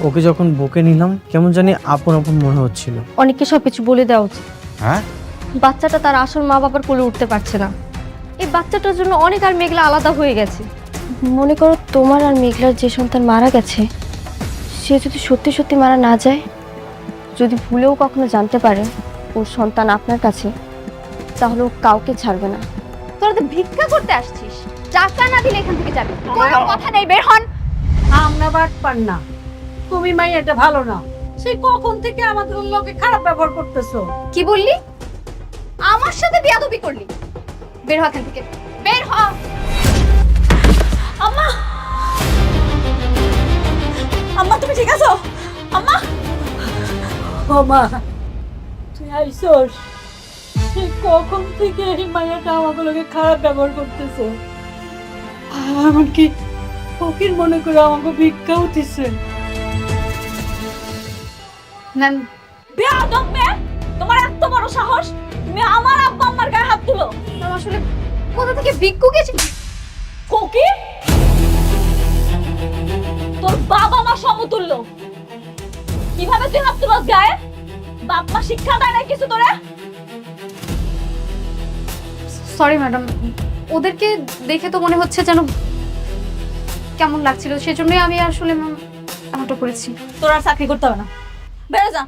ওকে যখন বকে নিলাম কেমন জানি আপন আপন মনে হচ্ছিল। অনেককে সবকিছু বলে দেওয়া উচিত। হ্যাঁ, বাচ্চাটা তার আসল মা বাবার কোলে উঠতে পারছে না। এই বাচ্চাটার জন্য অনেক আর মেঘলা আলাদা হয়ে গেছে। মনে করো তোমার আর মেঘলার যে সন্তান মারা গেছে, সে যদি সত্যি সত্যি মারা না যায়, যদি ভুলেও কখনো জানতে পারে ওর সন্তান আপনার কাছে, তাহলে ও কাউকে ছাড়বে না। তোরা তো ভিক্ষা করতে আসছিস, টাকা না দিলে এখান থেকে যাবি। কোনো কথা নেই, বের হন। আমরা বাট পার না, তুমি মাই এটা ভালো না। সেই কখন থেকে আমাদের লোকে খারাপ ব্যবহার করতেছো। কি বললি? আমার সাথে বিয়াদবি করলি? বের হ এখান থেকে, বের হ। আম্মা, আম্মা তুমি ঠিক আছো? আম্মা, ও মা তুই আইসোস? সেই কখন থেকে এই মায়াটা আমাদের লোকে খারাপ ব্যবহার করতেছে। এমনকি ফকির মনে করে আমাকে ভিক্ষাও দিচ্ছে। ম্যাম, বেয়াদব মেয়ে, তোমার এত বড় সাহস, তুমি আমার আব্বা আম্মার গায়ে হাত তুলো। ম্যাম আসলে কোথা থেকে ভিক্ষুক এসে? ফকির, তোর বাবা মা সমতুল্য, কিভাবে তুই হাত তুলস গায়ে? বাপ মা শিক্ষা দেয় না কিছু তোরে? সরি ম্যাডাম, ওদেরকে দেখে তো মনে হচ্ছে যেন কেমন লাগছিল, সেজন্যই আমি আসলে ম্যাম এমনটা করেছি। তোর আর চাকরি করতে হবে না, বেরো যা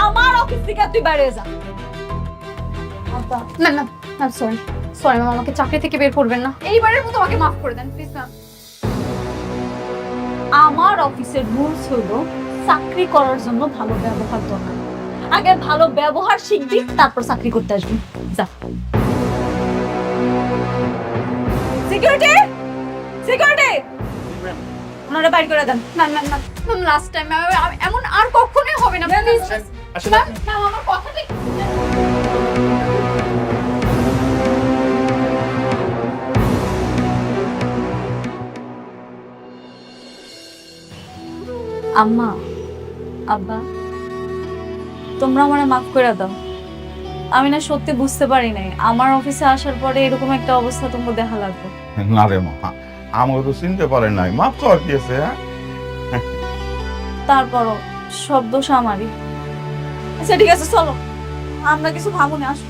আমার অফিস থেকে, তুই বাইরে যা। Ma'am ma'am ma'am sorry sorry ma'am, আমাকে চাকরি থেকে বের করবেন না, এইবারের মতো আমাকে মাফ করে দেন প্লিজ ম্যাম। আমার অফিসের রুলস হলো চাকরি করার জন্য ভালো ব্যবহার দরকার। আগে ভালো ব্যবহার শিখবি, তারপর চাকরি করতে আসবি। যা। সিকিউরিটি, সিকিউরিটি, ওনারা বাইর করে দেন। Ma'am ma'am ma'am ma'am last time ma'am, এমন আর কখনোই হবে না প্লিজ ম্যাম। ম্যাম আমার কথাটা আম্মা, আব্বা, তোমরা আমারে মাফ করে দাও। আমি না সত্যি বুঝতে পারি নাই আমার অফিসে আসার পরে এরকম একটা অবস্থা তোমাকে দেখা লাগবে। না রে মা, আমাকে তো চিনতে পারে নাই, মাপ চাওয়ার কি আছে? তারপরও সব দোষ আমারই। আচ্ছা ঠিক আছে, চলো আমরা কিছু ভাবো না, আসো।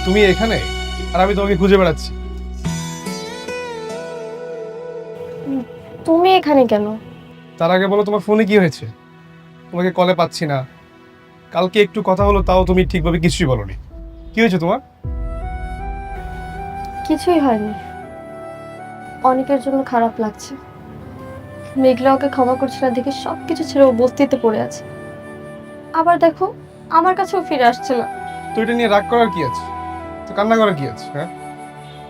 তুমি এখানে আর আমি তোমাকে খুঁজে বেড়াচ্ছি। তুমি এখানে কেন? তার আগে বলো তোমার ফোনে কি হয়েছে? তোমাকে কলে পাচ্ছি না, কালকে একটু কথা হলো তাও তুমি ঠিকভাবে কিছুই বলোনি। কি হয়েছে তোমার? কিছুই হয়নি, অনেকের জন্য খারাপ লাগছে। মেঘলা ওকে ক্ষমা করছে না দেখে সবকিছু ছেড়ে ও বস্তিতে পড়ে আছে। আবার দেখো আমার কাছেও ফিরে আসছে না। তো এটা নিয়ে রাগ করার কি আছে? তো কান্না করার কি আছে? হ্যাঁ,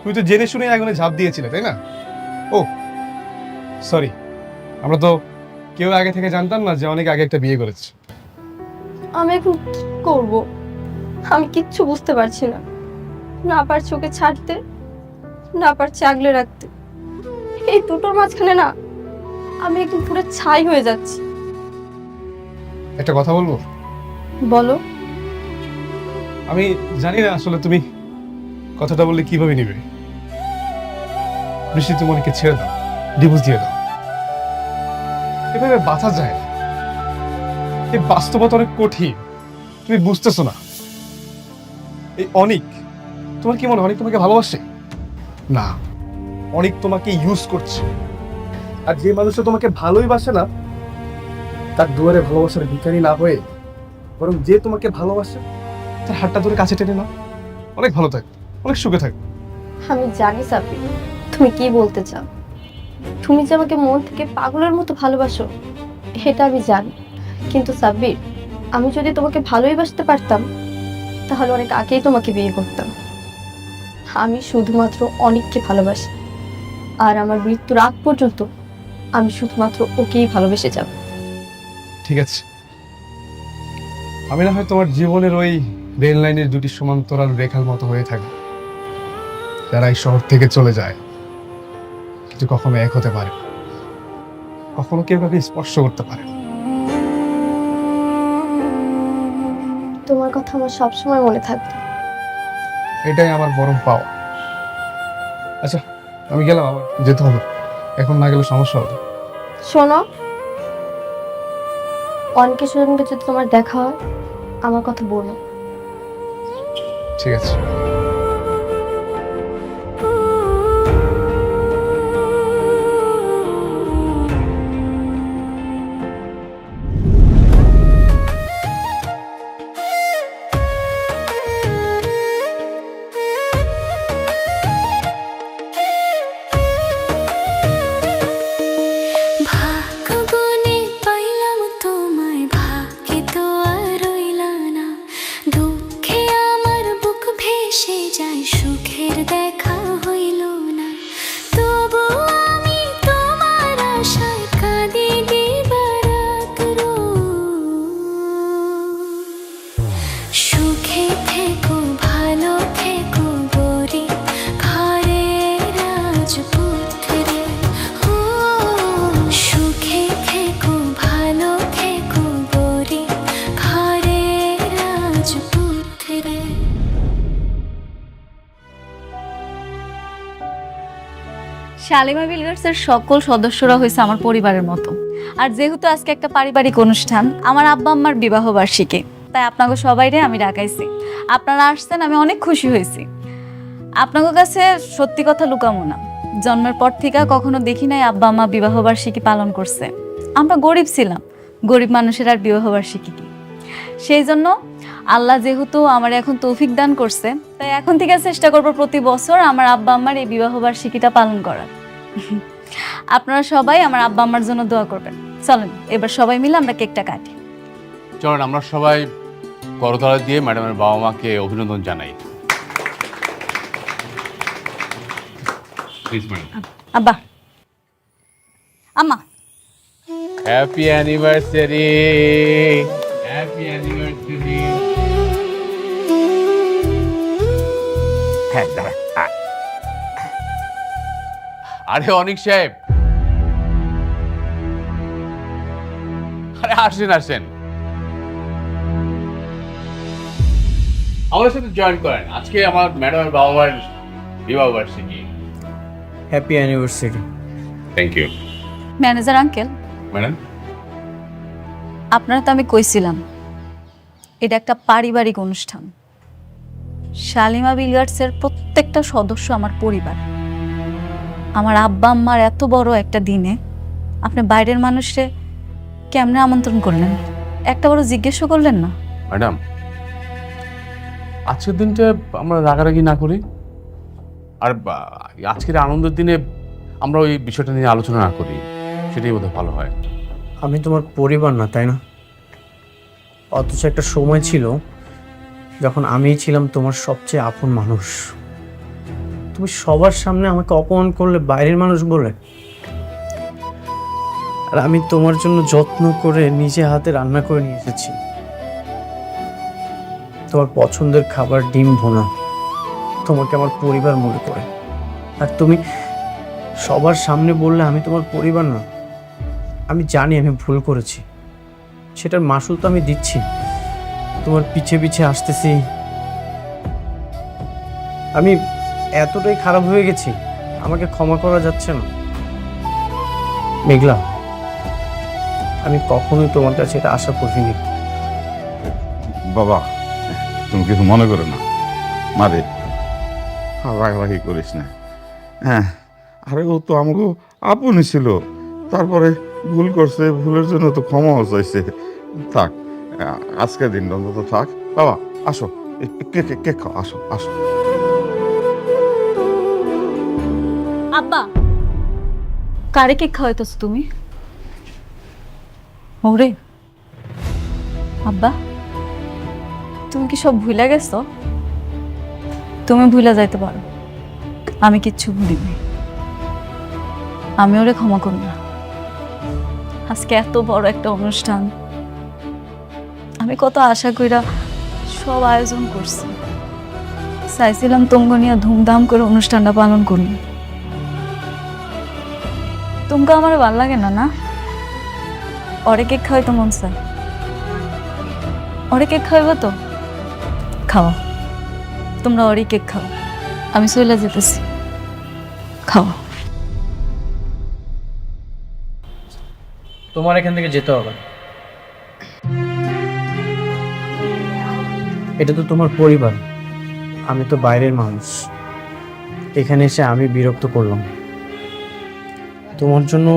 তুমি তো জেনে শুনে আগুনে ঝাঁপ দিয়েছিলে, তাই না? ও সরি, আমরা তো কেউ আগে থেকে জানতাম না যে অনেক আগে একটা বিয়ে করেছে। আমি এখন কি করব? আমি কিচ্ছু বুঝতে পারছি না। না পারছি ওকে ছাড়তে, না পারছি আগলে রাখতে। এই দুটোর মাঝখানে না আমি একদম পুরো ছাই হয়ে যাচ্ছি। একটা কথা বলবো? বলো। আমি জানি না আসলে তুমি কথাটা বললে কিভাবে নিবে। বৃষ্টি, তুমি অনেককে ছেড়ে দাও, ডিভোর্স দিয়ে দাও। এভাবে বাঁচা যায় না, এই বাস্তবতা অনেক কঠিন, তুমি বুঝতেছো না। এই অনিক, তোমার কি মনে হয় অনিক তোমাকে ভালোবাসে? না, অনিক তোমাকে ইউজ করছে। আর যে মানুষটা তোমাকে ভালোই বাসে না, তার দুয়ারে ভালোবাসার ভিখারি না হয়ে বরং যে তোমাকে ভালোবাসে তার হাতটা ধরে কাছে টেনে নাও, অনেক ভালো থাকবে, অনেক সুখে থাকবে। আমি জানি সাব্বির তুমি কি বলতে চাও। তুমি যে আমাকে মন থেকে পাগলের মতো ভালোবাসো এটা আমি জানি, কিন্তু সাব্বির আমি যদি তোমাকে ভালোই বাসতে পারতাম তাহলে অনেক আগেই তোমাকে বিয়ে করতাম। আমি শুধুমাত্র অনিককে ভালোবাসি, আর আমার মৃত্যুর আগ পর্যন্ত আমি শুধুমাত্র ওকেই ভালোবেসে যাব। ঠিক আছে, আমি না হয় তোমার জীবনের ওই রেল লাইনের দুটি সমান্তরাল রেখার মতো হয়ে থাকি, যারা এই শহর থেকে চলে যায় কিন্তু কখনো এক হতে পারে না, কখনো কেউ কাউকে স্পর্শ করতে পারে না। তোমার কথা আমার সবসময় মনে থাকবে। এটাই আমার বরং পাওয়া। আচ্ছা, আমি গেলাম, আমার যেতে হবে, এখন না গেলে সমস্যা হবে। শোনো, অনেকের সঙ্গে যদি তোমার দেখা হয় আমার কথা বলো। ঠিক আছে। ভাগ্যগুণে পাইলাম তোমায়, ভাগ্যে তো আর রইলা না। দুঃখে আমার বুক ভেসে যায়, সুখের দেখা হইল না। তবু আমি তোমার আশায় কাঁদি দিবারাত সুখে থেকো, ভালো থেকো গরিব ঘরের রাজপুত্রে। ও সুখে থেকো, ভালো থেকো গরিব ঘরের রাজপুত্রে। শালিমা বিলগার্সের সকল সদস্যরা হয়েছে আমার পরিবারের মতো। আর যেহেতু আজকে একটা পারিবারিক অনুষ্ঠান, আমার আব্বা আম্মার বিবাহ বার্ষিকী, তাই আপনাকে সবাইরে আমি ডাকাইছি। আপনারা আসছেন, আমি অনেক খুশি হয়েছি। আপনাদের কাছে সত্যি কথা লুকামো না, জন্মের পর থেকে কখনো দেখি নাই আব্বা আম্মা বিবাহ বার্ষিকী পালন করছে। আমরা গরিব ছিলাম, গরিব মানুষের আর বিবাহ বার্ষিকী কি। সেই জন্য আল্লাহ যেহেতু আমার এখন তৌফিক দান করছে, তাই এখন থেকে চেষ্টা করবো প্রতি বছর আমার আব্বা আম্মার এই বিবাহ বার্ষিকীটা পালন করার। আপনারা সবাই আমার আব্বা আম্মার জন্য দোয়া করবেন। চলেন এবার সবাই মিলে আমরা কেকটা কাটি। চলেন আমরা সবাই করতালি দিয়ে ম্যাডামের বাবা মাকে অভিনন্দন জানাই। আব্বা, আম্মা, হ্যাপি অ্যানিভার্সারি, হ্যাপি অ্যানিভার্সারি। হ্যাঁ দাঁড়া। আরে অনিক সাহেব, আরে আসেন আসেন, আমাদের সাথে জয়েন করেন। আজকে আমার ম্যাডামের বাবা মার বিবাহ বার্ষিকী। Happy anniversary. Thank you manager uncle, madam. আপনারা তো আমি কইছিলাম এটা একটা পারিবারিক অনুষ্ঠান। শালিমা বিলগার্সের প্রত্যেকটা সদস্য আমার পরিবার। আমার আব্বা আম্মার এত বড় একটা দিনে আপনি বাইরের মানুষে কেমনে আমন্ত্রণ করলেন, একটা বড় জিজ্ঞেসও করলেন না? ম্যাডাম, আজকের দিনটা আমরা রাগারাগি না করি, আর আজকের আনন্দের দিনে আমরা ওই বিষয়টা নিয়ে আলোচনা না করি, সেটাই বোধহয় ভালো হয়। আমি তোমার পরিবার না, তাই না? অথচ একটা সময় ছিল যখন আমিই ছিলাম তোমার সবচেয়ে আপন মানুষ। তুমি সবার সামনে আমাকে অপমান করলে বাইরের মানুষ বলে, আর আমি তোমার জন্য যত্ন করে নিজে হাতে রান্না করে নিয়ে এসেছি তোমার পছন্দের খাবার, ডিম ভুনা, তোমাকে আমার পরিবার মনে করে। আর তুমি সবার সামনে বললে আমি তোমার পরিবার না। আমি জানি আমি ভুল করেছি, সেটার মাসুল তো আমি দিচ্ছি। তোমার পিছে পিছে আসতেছি। আমি এতটাই খারাপ হয়ে গেছি, আমাকে ক্ষমা করা যাচ্ছে না। মেঘলা, আমি কখনোই তোমার কাছে এটা আশা করিনি। বাবা, তুমি কিছু মনে করো না, মারে রাগারাগি করিস না। হ্যাঁ, আরে ও তো আমাকে আপনই ছিল, তারপরে ভুল করছে, ভুলের জন্য তো ক্ষমাও চাইছে। থাক, আজকের দিন অন্তত থাক। বাবা আসো, কেক খাও, আসো আসো। আব্বা, কারে কেক খাওয়াইতেছ তুমি? ওরে আব্বা, তুমি কি সব ভুলে গেছো? তুমি ভুলে যাইতে পারো, আমি কিচ্ছু ভুলিনি। আমি ওরে ক্ষমা করব না। আজকে এত বড় একটা অনুষ্ঠান, আমি কত আশা কইরা সব আয়োজন করছি, চাইছিলাম তোমরা নিয়ে ধুমধাম করে অনুষ্ঠানটা পালন করুন। তোমরা আমার ভাল লাগে না না? ওরে কেক খাওয়াই তো মন চায়, ওরে কেক খাওয়াইব তো খাওয়া, তোমরা ওরে কেক খাও, আমি চলে যেতেছি, খাওয়া। তোমার এখান থেকে যেতে হবে। এটা তো তোমার পরিবার, আমি তো বাইরের মানুষ। এখানে এসে আমি বিরক্ত করলাম। তোমার জন্য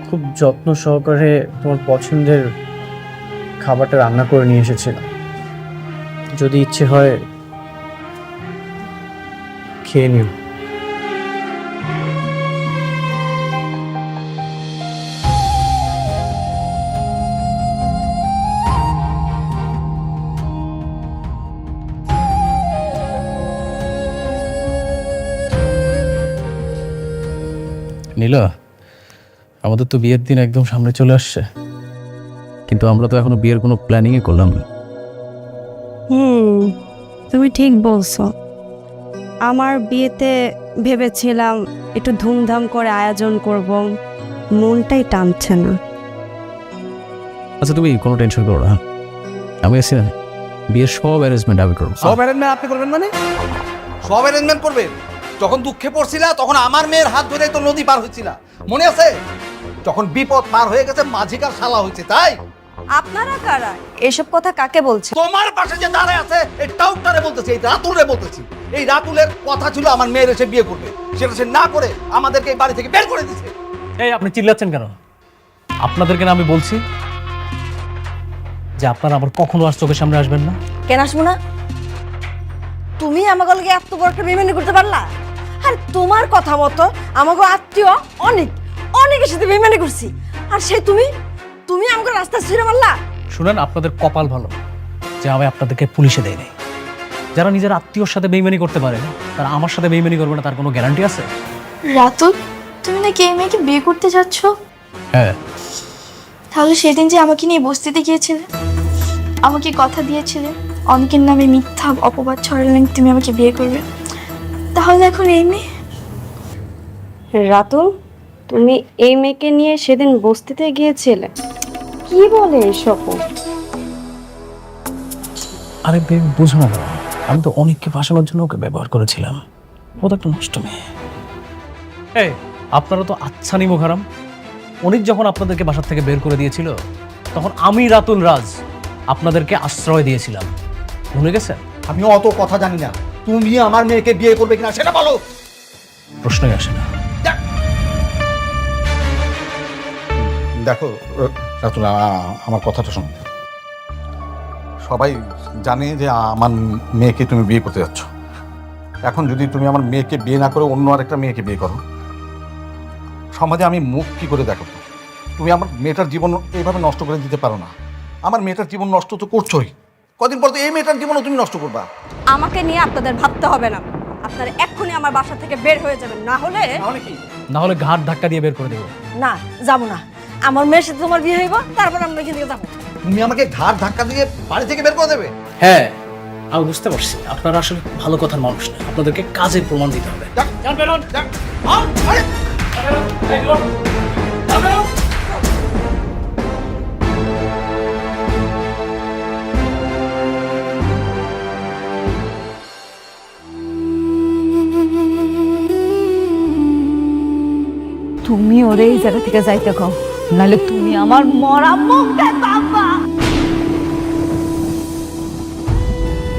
খুব যত্ন সহকারে তোমার পছন্দের খাবারটা রান্না করে নিয়ে এসেছিলাম। যদি ইচ্ছে হয় খেয়ে নিও। নীলা, আমাদের তো বিয়ের দিন একদম সামনে চলে আসছে, কিন্তু আমরা তো এখনো বিয়ের কোনো প্ল্যানিংই করলাম না। তুমি ঠিক বলছো। আমার বিয়েতে ভেবেছিলাম একটু ধুমধাম করে আয়োজন করব, মনটাই টানছে না। আচ্ছা তুমি কোনো টেনশন করো না, আমি আছি না, বিয়ের সব অ্যারেঞ্জমেন্ট আমি করবো। সব অ্যারেঞ্জমেন্ট আপনি করবেন মানে? সব অ্যারেঞ্জমেন্ট করবেন? যখন দুঃখে পড়ছিলা তখন আমার মেয়ের হাত ধরে তো নদী পার হয়েছিল, মনে আছে? যখন বিপদ পার হয়ে গেছে মাঝিকার শালা হয়েছে, তাই? আপনারা কারা? এসব কথা কাকে বলছে? তোমার পাশে যে দাঁড়ায় আছে এই টাউটারে বলতেছি, এই রাতুলে বলতেছি। এই রাতুলের কথা ছিল আমার মেয়ের এসে বিয়ে করবে, সেটা সে না করে আমাদেরকে এই বাড়ি থেকে বের করে দিয়েছে। এই আপনি চিল্লাচ্ছেন কেন? আপনাদেরকে না আমি বলছি যে আপনারা আবার কখনো আর চোখের সামনে আসবেন না। কেন আসবো না? তুমি আমাকে লগে এত বড় একটা বেইমানি করতে পারলা? আর তোমার কথা মতো আমাকে আত্মীয় অনেক অনেকের সাথে বেইমানি করছি, আর সেই তুমি তুমি আমাকে রাস্তা ছিঁড়ে মারলা। শুনেন, আপনাদের কপাল ভালো যে আমি আপনাদেরকে পুলিশে দেই নাই। যারা নিজের আত্মীয়র সাথে বেইমানি করতে পারে না, তারা আমার সাথে বেইমানি করবে না, তার কোনো গ্যারান্টি আছে? রাতুল, তুমি নাকি এই মেয়েকে বিয়ে করতে যাচ্ছ? হ্যাঁ। তাহলে সেদিন যে আমাকে নিয়ে বস্তিতে গিয়েছিলে, আমাকে কথা দিয়েছিলে অনেকের নামে মিথ্যা অপবাদ ছড়ালে তুমি আমাকে বিয়ে করবে, তাহলে এখন এই মেয়ে? রাতুল, তুমি এই মেয়েকে নিয়ে সেদিন বস্তিতে গিয়েছিলে? কি বলে এসব? আরে বুঝো না, আমি তো অনেককে ফাঁসানোর জন্য ওকে ব্যবহার করেছিলাম। ও তো একটা নষ্ট মেয়ে। এই আপনারা তো আচ্ছা নিমো খারাম। অনেক যখন আপনাদেরকে বাসার থেকে বের করে দিয়েছিল, তখন আমি রাতুল রাজ আপনাদেরকে আশ্রয় দিয়েছিলাম, ভুলে গেছেন? আমি অত কথা জানি না, তুমি আমার মেয়েকে বিয়ে করবে কিনা সেটা বলো। প্রশ্নই আসে না। দেখো রাতুল, আমার কথাটা শোনো। সবাই জানে যে আমার মেয়েকে তুমি বিয়ে করতে যাচ্ছ। এখন যদি তুমি আমার মেয়েকে বিয়ে না করে অন্য আরেকটা মেয়েকে বিয়ে করো, সমাজে আমি মুখ কি করে দেখাবো? তুমি আমার মেয়েটার জীবন এইভাবে নষ্ট করে দিতে পারো না। আমার মেয়েটার জীবন নষ্ট তো করছোই, কদিন পর তো এই মেয়েটার জীবনও তুমি নষ্ট করবা। আমাকে নিয়ে আপনাদের ভাবতে হবে না, আপনারা এক্ষুনি আমার বাসা থেকে বের হয়ে যাবেন, না হলে কি? না হলে ঘাট ধাক্কা দিয়ে বের করে দেবো। না, যাবো না। আমার মেয়ের সাথে তোমার বিয়ে হইব, তারপর আমরা এখান থেকে যাবো। তুমি আমাকে ঘাড় ধাক্কা দিয়ে বাড়ি থেকে বের করে দেবে? হ্যাঁ, আমি বুঝতে পারছি আপনারা আসলে ভালো কথার মানুষ না, আপনাদেরকে কাজের প্রমাণ দিতে হবে। তুমি ওরে এই জায়গা থেকে যাইতে কও, নাহলে তুমি আমার মরা মুখ দেখবা।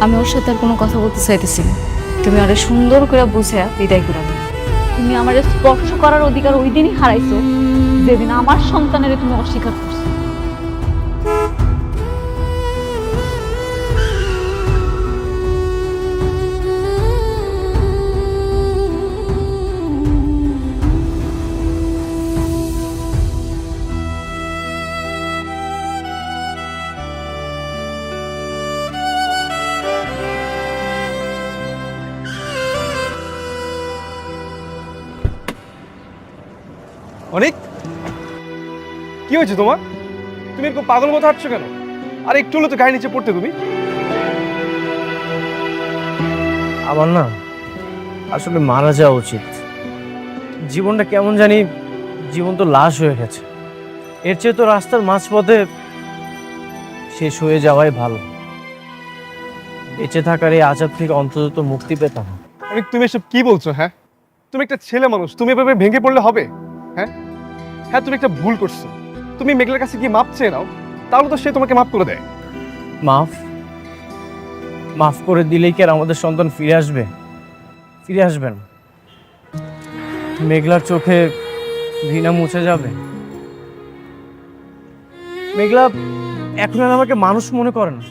আমি ওর সাথে আর কোনো কথা বলতে চাইতেছি না, তুমি আরে সুন্দর করে বুঝে বিদায় করে দাও। তুমি আমার স্পর্শ করার অধিকার ওই দিনই হারাইছো যেদিন আমার সন্তানের তুমি অস্বীকার করছো। অনেক কি হয়েছে তোমার? তুমি এরকম পাগল মতো হাঁটছো কেন? আর একটু হলে তো গায়ে নিচে পড়তে তুমি। আমার না আসলে মারা যাওয়া উচিত। জীবনটা কেমন জানি, জীবন তো লাশ হয়ে গেছে। এর চেয়ে তো রাস্তার মাঝপথে শেষ হয়ে যাওয়াই ভালো। বেঁচে থাকার এই আজাব থেকে অন্তত তো মুক্তি পেতাম। তুমি এসব কি বলছো? হ্যাঁ, তুমি একটা ছেলে মানুষ, তুমি এভাবে ভেঙে পড়লে হবে? হ্যাঁ হ্যাঁ, তুমি একটা ভুল করছো। তুমি মেঘলার কাছে গিয়ে মাপ চেয়ে নাও, তাহলে তো সে তোমাকে মাফ করে দেয়। মাফ করে দিলেই কি আর আমাদের সন্তান ফিরে আসবে? ফিরে আসবেন? মেঘলার চোখে ঘৃণা মুছে যাবে? মেঘলা এখন আর আমাকে মানুষ মনে করে না।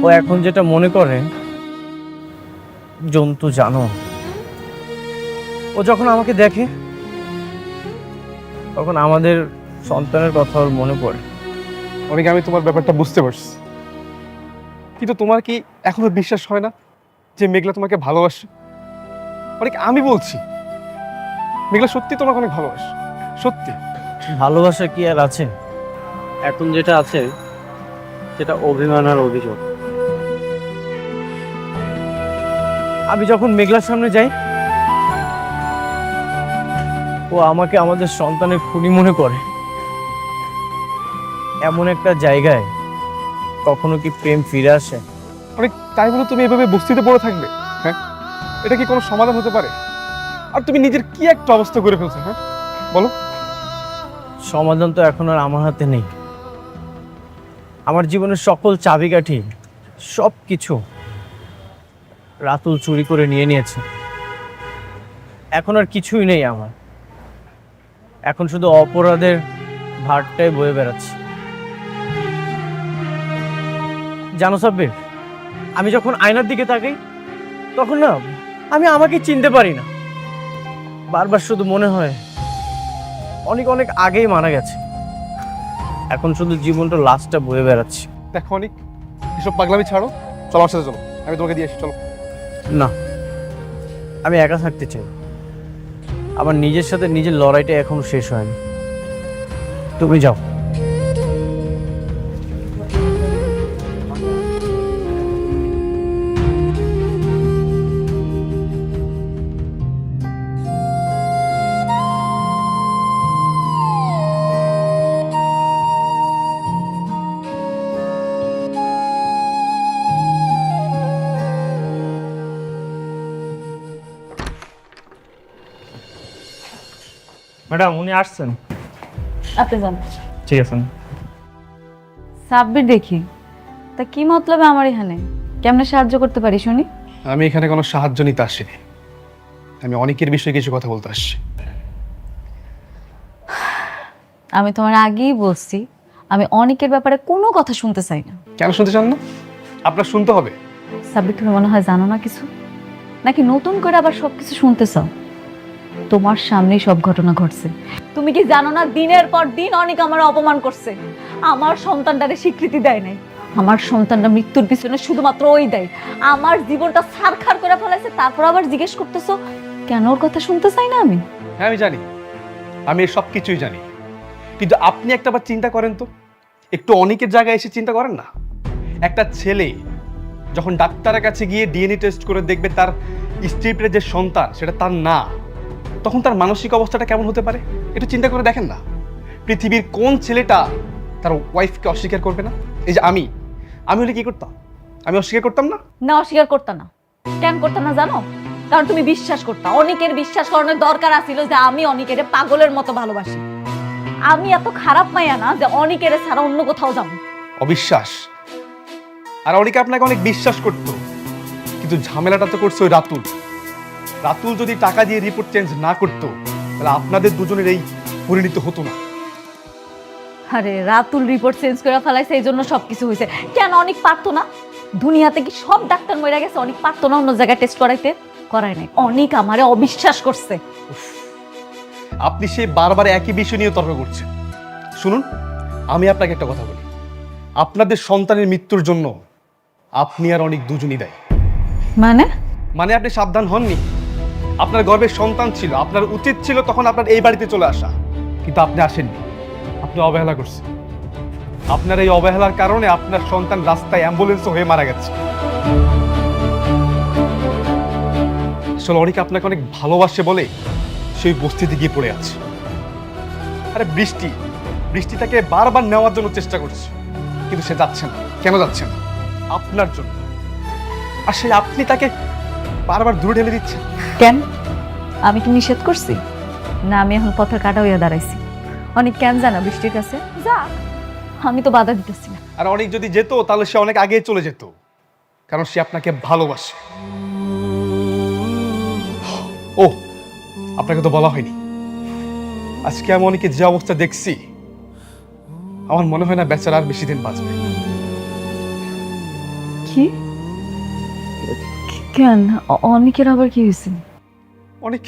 ও এখন যেটা মনে করে জন্তু জানো। ও যখন আমাকে দেখে তখন আমাদের সন্তানের কথা ওর মনে পড়ে। অনেক আমি তোমার ব্যাপারটা বুঝতে পারছি, কিন্তু তোমার কি এখনো বিশ্বাস হয় না যে মেঘলা তোমাকে ভালোবাসে? অনেক আমি বলছি মেঘলা সত্যি তোমাকে অনেক ভালোবাসে, সত্যি। ভালোবাসা কি আর আছে? এখন যেটা আছে সেটা অভিমান আর অভিযোগ। আমি যখন মেঘলার সামনে যাই ও আমাকে আমাদের সন্তানের খুনি মনে করে। এমন একটা জায়গায় কখনো কি প্রেম ফিরে আসে? অনেক তাই বলে তুমি এভাবে বস্তিতে পড়ে থাকবে? হ্যাঁ, এটা কি কোনো সমাধান হতে পারে? আর তুমি নিজের কি একটা অবস্থা করে ফেলছো? হ্যাঁ বলো। সমাধান তো এখন আর আমার হাতে নেই। আমার জীবনের সকল চাবিকাঠি, সব কিছু রাতুল চুরি করে নিয়ে নিয়েছে। এখন আর কিছুই নেই আমার। এখন শুধু অপরাধের ভারটাই বয়ে বেড়াচ্ছে। জানো সাব্বির, আমি যখন আয়নার দিকে তাকাই তখন না আমি আমাকে চিনতে পারি না। বারবার শুধু মনে হয় অনেক অনেক আগেই মারা গেছে। এখন শুধু জীবনটা লাশটা বয়ে বেড়াচ্ছে। দেখো অনেক, এসব পাগলামি ছাড়ো, চলো আমার সাথে চলো, আমি তোমাকে দিয়ে আসি। চলো। না, আমি একা থাকতে চাই। আমার নিজের সাথে নিজের লড়াইটা এখনো শেষ হয়নি। তুমি যাও। ম্যাডাম, উনি আসছেন। আপনি যান। ঠিক আছে। সাব্বির দেখি, তা কি মতলবে আমার এখানে? কেমনে সাহায্য করতে পারি শুনি? আমি এখানে কোনো সাহায্য নিতে আসিনি, আমি অনেকের বিষয়ে কিছু কথা বলতে আসছি। আমি তোমার আগেই বলছি আমি অনেকের ব্যাপারে কোনো কথা শুনতে চাই না। কেন শুনতে চান না? আপনার শুনতে হবে। সাব্বির, তুমি মনে হয় জানো না কিছু, নাকি নতুন করে আবার সবকিছু শুনতে চাও? তোমার সামনেই সব ঘটনা ঘটছে। তুমি কি জানো না দিনের পর দিন অনেক আমার অপমান করছে, আমার সন্তানটারে স্বীকৃতি দেয় নাই। আমার সন্তানটা মৃত্যুর পিছনে শুধুমাত্র ওই দেয়। আমার জীবনটা ছারখার করে ফেলাইছে, তারপর আবার জিজ্ঞেস করতেছো কেন ওর কথা শুনতে চাই না আমি? হ্যাঁ আমি জানি, আমি সব কিছুই জানি, কিন্তু আপনি একটা বার চিন্তা করেন তো, একটু অনেকের জায়গায় এসে চিন্তা করেন না। একটা ছেলে যখন ডাক্তারের কাছে গিয়ে ডিএনএ টেস্ট করে দেখবে তার স্ত্রীর যে সন্তান সেটা তার না, তখন তার মানসিক অবস্থাটা কেমন হতে পারে একটু চিন্তা করে দেখেন না। পৃথিবীর কোন ছেলেটা তার ওয়াইফকে অস্বীকার করবে না? এই যে আমি হলে কি করতাম? আমি অস্বীকার করতাম না? না, অস্বীকার করতাম না। কেন করতাম না জানো? কারণ তুমি বিশ্বাস করতা। অনেকের বিশ্বাস করানোর দরকার আছিল যে আমি অনেকের পাগলের মতো ভালোবাসি। আমি এত খারাপ মাইয়া না যে অনেকের ছাড়া অন্য কোথাও যাবো। অবিশ্বাস। আর অনেকে আপনাকে অনেক বিশ্বাস করতো, কিন্তু ঝামেলাটা তো করছে ওই রাতুল। রাতুল যদি টাকা দিয়ে রিপোর্ট চেঞ্জ না করতো তাহলে আপনাদের দুজনের এই পরিণতি হতো না। আরে রাতুল রিপোর্ট চেঞ্জ করে ফেলাইছে, এই জন্য সবকিছু হয়েছে। কেন অনেক পারতো না? দুনিয়াতে কি সব ডাক্তার মরে গেছে? অনেক পারতো না অন্য জায়গায় টেস্ট করাইতে? করায় নাই। অনেক আমারে অবিশ্বাস করছে। আপনি সে বারবার একই বিষয় নিয়ে তর্ক করছেন। শুনুন, আমি আপনাকে একটা কথা বলি, আপনাদের সন্তানের মৃত্যুর জন্য আপনি আর অনেক দুজনই দায়ী। মানে আপনি সাবধান হননি। আপনার গর্ভের সন্তান ছিল, আপনার উচিত ছিল তখন আপনার এই বাড়িতে চলে আসা, কিন্তু আপনি আসেননি। আপনি আপনি অবহেলা করছেন। আপনার এই অবহেলার কারণে আপনার সন্তান রাস্তায় অ্যাম্বুলেন্স হয়ে মারা গেছে। আসলে অনেকে আপনাকে অনেক ভালোবাসে বলে সেই বস্তিতে গিয়ে পড়ে আছে। আরে বৃষ্টি তাকে বারবার নেওয়ার জন্য চেষ্টা করছে, কিন্তু সে যাচ্ছে না। কেন যাচ্ছে না? আপনার জন্য। আর সেই আপনি তাকে বারবার দূরে ঠেলে দিচ্ছেন। কেন? আমি কি নিষেধ করছি? না, আমি এখন পথের কাটা হইয়া দাঁড়াইছি। অনেক কেন জানা বৃষ্টির কাছে যা, আমি তো বাধা দিতেছি না। আর অনেক যদি যেত তাহলে সে অনেক আগে চলে যেত, কারণ সে আপনাকে ভালোবাসে। ও, আপনাকে তো বলা হয়নি, আজকে আমি অনেকে যে অবস্থা দেখছি, আমার মনে হয় না বেচারা আর বেশি দিন বাঁচবে। কি? কেন? অনেকের আবার কি হয়েছে? অনেক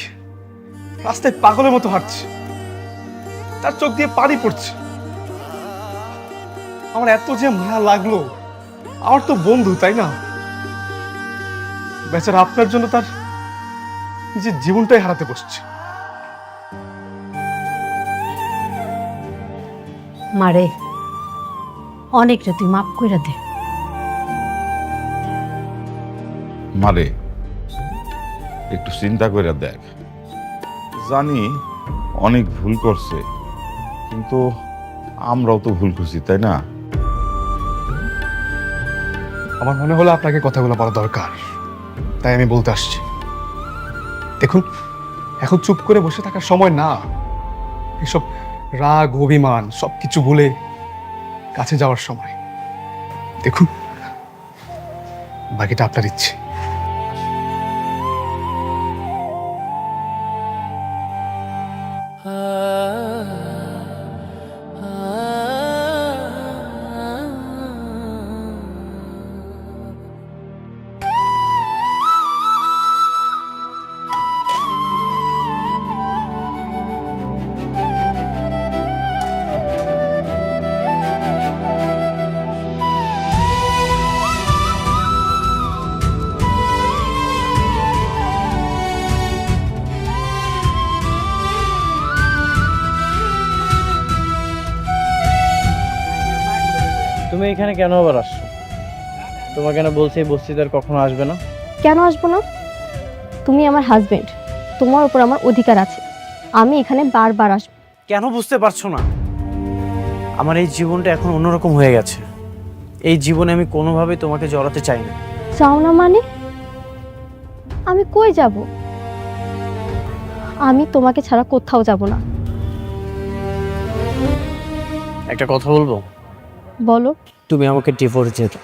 রাস্তায় পাগলের মতো হাঁটছে, তার চোখ দিয়ে পানি পড়ছে। আমার এত যে মায়া লাগলো, আমার তো বন্ধু, তাই না? বেচারা আপনার জন্য তার নিজের জীবনটাই হারাতে বসছে। মারে, অনেকটা তুই মাফ কইরা দে। মারে একটু চিন্তা করে দেখ, জানি অনেক ভুল করছে, কিন্তু আমরাও তো ভুল করছি, তাই না? আমার মনে হলো আপনাকে কথাগুলো বলা দরকার, তাই আমি বলতে আসছি। দেখুন, এখন চুপ করে বসে থাকার সময় না। এসব রাগ অভিমান সবকিছু ভুলে কাছে যাওয়ার সময়। দেখুন, বাকিটা আপনার ইচ্ছে। তুমি এখানে কেন আবার আসছো? তোমাকে কেন বলছি এই বস্তিতে আর কখনো আসবে না? কেন আসবো না? তুমি আমার হাজবেন্ড, তোমার উপর আমার অধিকার আছে। আমি এখানে বারবার আসবো। কেন বুঝতে পারছো না? আমার এই জীবনটা এখন অন্যরকম হয়ে গেছে। এই জীবনে আমি কোনোভাবেই তোমাকে জড়াতে চাই না। চাও না মানে? আমি কই যাব? আমি তোমাকে ছাড়া কোথাও যাব না। একটা কথা বলবো? বলো। তুমি আমাকে ডিভোর্স দিয়ে দাও।